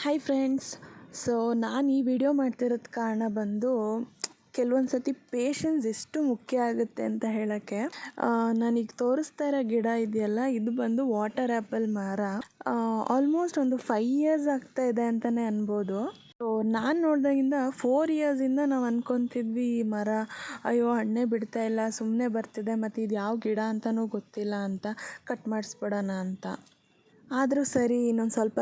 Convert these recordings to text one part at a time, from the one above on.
Hi friends. So ನಾನು ಈ video ಮಾಡ್ತಿರೋದು ಕಾರಣ ಬಂದು ಕೆಲವೊಂದು ಸತಿ ಪೇಷನ್ಸ್ ಎಷ್ಟು ಮುಖ್ಯ ಆಗುತ್ತೆ ಅಂತ ಹೇಳೋಕ್ಕೆ. ನಾನೀಗ ತೋರಿಸ್ತಾ ಇರೋ ಗಿಡ ಇದೆಯಲ್ಲ, ಇದು ಬಂದು ವಾಟರ್ ಆ್ಯಪಲ್ ಮರ. ಆಲ್ಮೋಸ್ಟ್ ಒಂದು 5 ಇಯರ್ಸ್ ಆಗ್ತಾ ಇದೆ ಅಂತಲೇ ಅನ್ಬೋದು. ಸೊ ನಾನು ನೋಡಿದಾಗಿಂದ 4 ಇಯರ್ಸಿಂದ ನಾವು ಅಂದ್ಕೊತಿದ್ವಿ ಈ ಮರ ಅಯ್ಯೋ ಹಣ್ಣೇ ಬಿಡ್ತಾ ಇಲ್ಲ, ಸುಮ್ಮನೆ ಬರ್ತಿದೆ, ಮತ್ತು ಇದು ಯಾವ ಗಿಡ ಅಂತಲೂ ಗೊತ್ತಿಲ್ಲ ಅಂತ ಕಟ್ ಮಾಡಿಸ್ಬಿಡೋಣ ಅಂತ. ಆದರೂ ಸರಿ ಇನ್ನೊಂದು ಸ್ವಲ್ಪ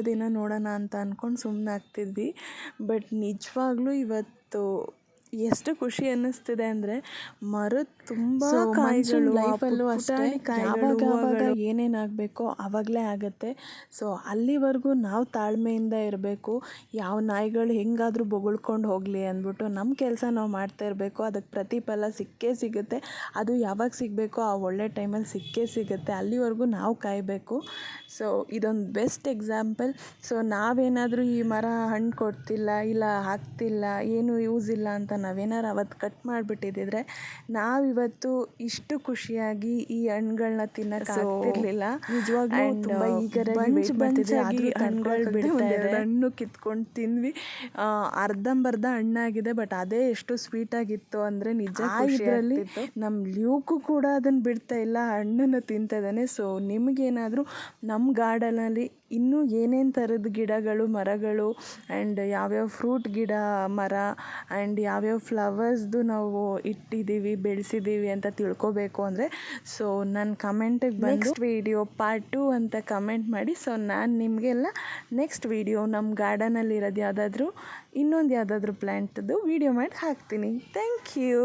ದಿನ ನೋಡೋಣ ಅಂತ ಅಂದ್ಕೊಂಡು ಸುಮ್ಮನಾಗ್ತಿದ್ವಿ. ಬಟ್ ನಿಜವಾಗ್ಲೂ ಇವತ್ತು ಎಷ್ಟು ಖುಷಿ ಅನ್ನಿಸ್ತಿದೆ ಅಂದರೆ ಮರದ ತುಂಬ ಕಾಯಿಗಳು ಲೈಫಲ್ಲೂ ಅಷ್ಟೇ ಯಾವಾಗ ಏನೇನಾಗಬೇಕೋ ಆವಾಗಲೇ ಆಗುತ್ತೆ. ಸೊ ಅಲ್ಲಿವರೆಗೂ ನಾವು ತಾಳ್ಮೆಯಿಂದ ಇರಬೇಕು. ಯಾವ ನಾಯಿಗಳು ಹೆಂಗಾದರೂ ಬೊಗಳ್ಕೊಂಡು ಹೋಗಲಿ ಅಂದ್ಬಿಟ್ಟು ನಮ್ಮ ಕೆಲಸ ನಾವು ಮಾಡ್ತಾ ಇರಬೇಕು. ಅದಕ್ಕೆ ಪ್ರತಿಫಲ ಸಿಕ್ಕೇ ಸಿಗುತ್ತೆ. ಅದು ಯಾವಾಗ ಸಿಗಬೇಕೋ ಆ ಒಳ್ಳೆ ಟೈಮಲ್ಲಿ ಸಿಕ್ಕೇ ಸಿಗುತ್ತೆ. ಅಲ್ಲಿವರೆಗೂ ನಾವು ಕಾಯಬೇಕು. ಸೊ ಇದೊಂದು ಬೆಸ್ಟ್ ಎಕ್ಸಾಂಪಲ್. ಸೊ ನಾವೇನಾದರೂ ಈ ಮರ ಹಣ್ಣು ಕೊಡ್ತಿಲ್ಲ, ಇಲ್ಲ ಹಾಕ್ತಿಲ್ಲ, ಏನು ಯೂಸ್ ಇಲ್ಲ ಅಂತ ನಾವೇನಾರು ಅವತ್ತು ಕಟ್ ಮಾಡಿಬಿಟ್ಟಿದ್ದಿದ್ರೆ ನಾವಿವತ್ತು ಇಷ್ಟು ಖುಷಿಯಾಗಿ ಈ ಹಣ್ಣುಗಳನ್ನ ತಿನ್ನಕ್ಕೆ ಆಗ್ತಿರ್ಲಿಲ್ಲ. ನಿಜವಾಗ್ಲೂ ತುಂಬ ಬಂಚಾಗಿ ಹಣ್ಣುಗಳು ಬಿಡ್ತಾ ಇದೆ. ಹಣ್ಣು ಕಿತ್ಕೊಂಡು ತಿಂದ್ವಿ. ಅರ್ಧಂಬರ್ಧ ಹಣ್ಣಾಗಿದೆ, ಬಟ್ ಅದೇ ಎಷ್ಟು ಸ್ವೀಟಾಗಿತ್ತು ಅಂದರೆ ನಿಜ. ಇದರಲ್ಲಿ ನಮ್ಮ ಲ್ಯೂಕು ಕೂಡ ಅದನ್ನು ಬಿಡ್ತಾ ಇಲ್ಲ, ಹಣ್ಣನ್ನು ತಿಂತಾ ಇದ್ದಾನೆ. ಸೊ ನಿಮಗೇನಾದರೂ ನಮ್ಮ ಗಾರ್ಡನಲ್ಲಿ ಇನ್ನೂ ಏನೇನು ಥರದ ಗಿಡಗಳು, ಮರಗಳು ಆ್ಯಂಡ್ ಯಾವ್ಯಾವ ಫ್ರೂಟ್ ಗಿಡ, ಮರ ಆ್ಯಂಡ್ ಯಾವ್ಯಾವ ಫ್ಲವರ್ಸ್ದು ನಾವು ಇಟ್ಟಿದ್ದೀವಿ, ಬೆಳೆಸಿದ್ದೀವಿ ಅಂತ ತಿಳ್ಕೊಬೇಕು ಅಂದರೆ ಸೊ ನನ್ನ ಕಮೆಂಟಿಗೆ ಬಂದು ನೆಕ್ಸ್ಟ್ ವೀಡಿಯೋ ಪಾರ್ಟ್ 2 ಅಂತ ಕಮೆಂಟ್ ಮಾಡಿ. ಸೊ ನಾನು ನಿಮಗೆಲ್ಲ ನೆಕ್ಸ್ಟ್ ವೀಡಿಯೋ ನಮ್ಮ ಗಾರ್ಡನಲ್ಲಿರೋದು ಯಾವುದಾದ್ರೂ ಇನ್ನೊಂದು ಯಾವುದಾದ್ರೂ ಪ್ಲ್ಯಾಂಟ್ದು ವೀಡಿಯೋ ಮಾಡಿ ಹಾಕ್ತೀನಿ. Thank you.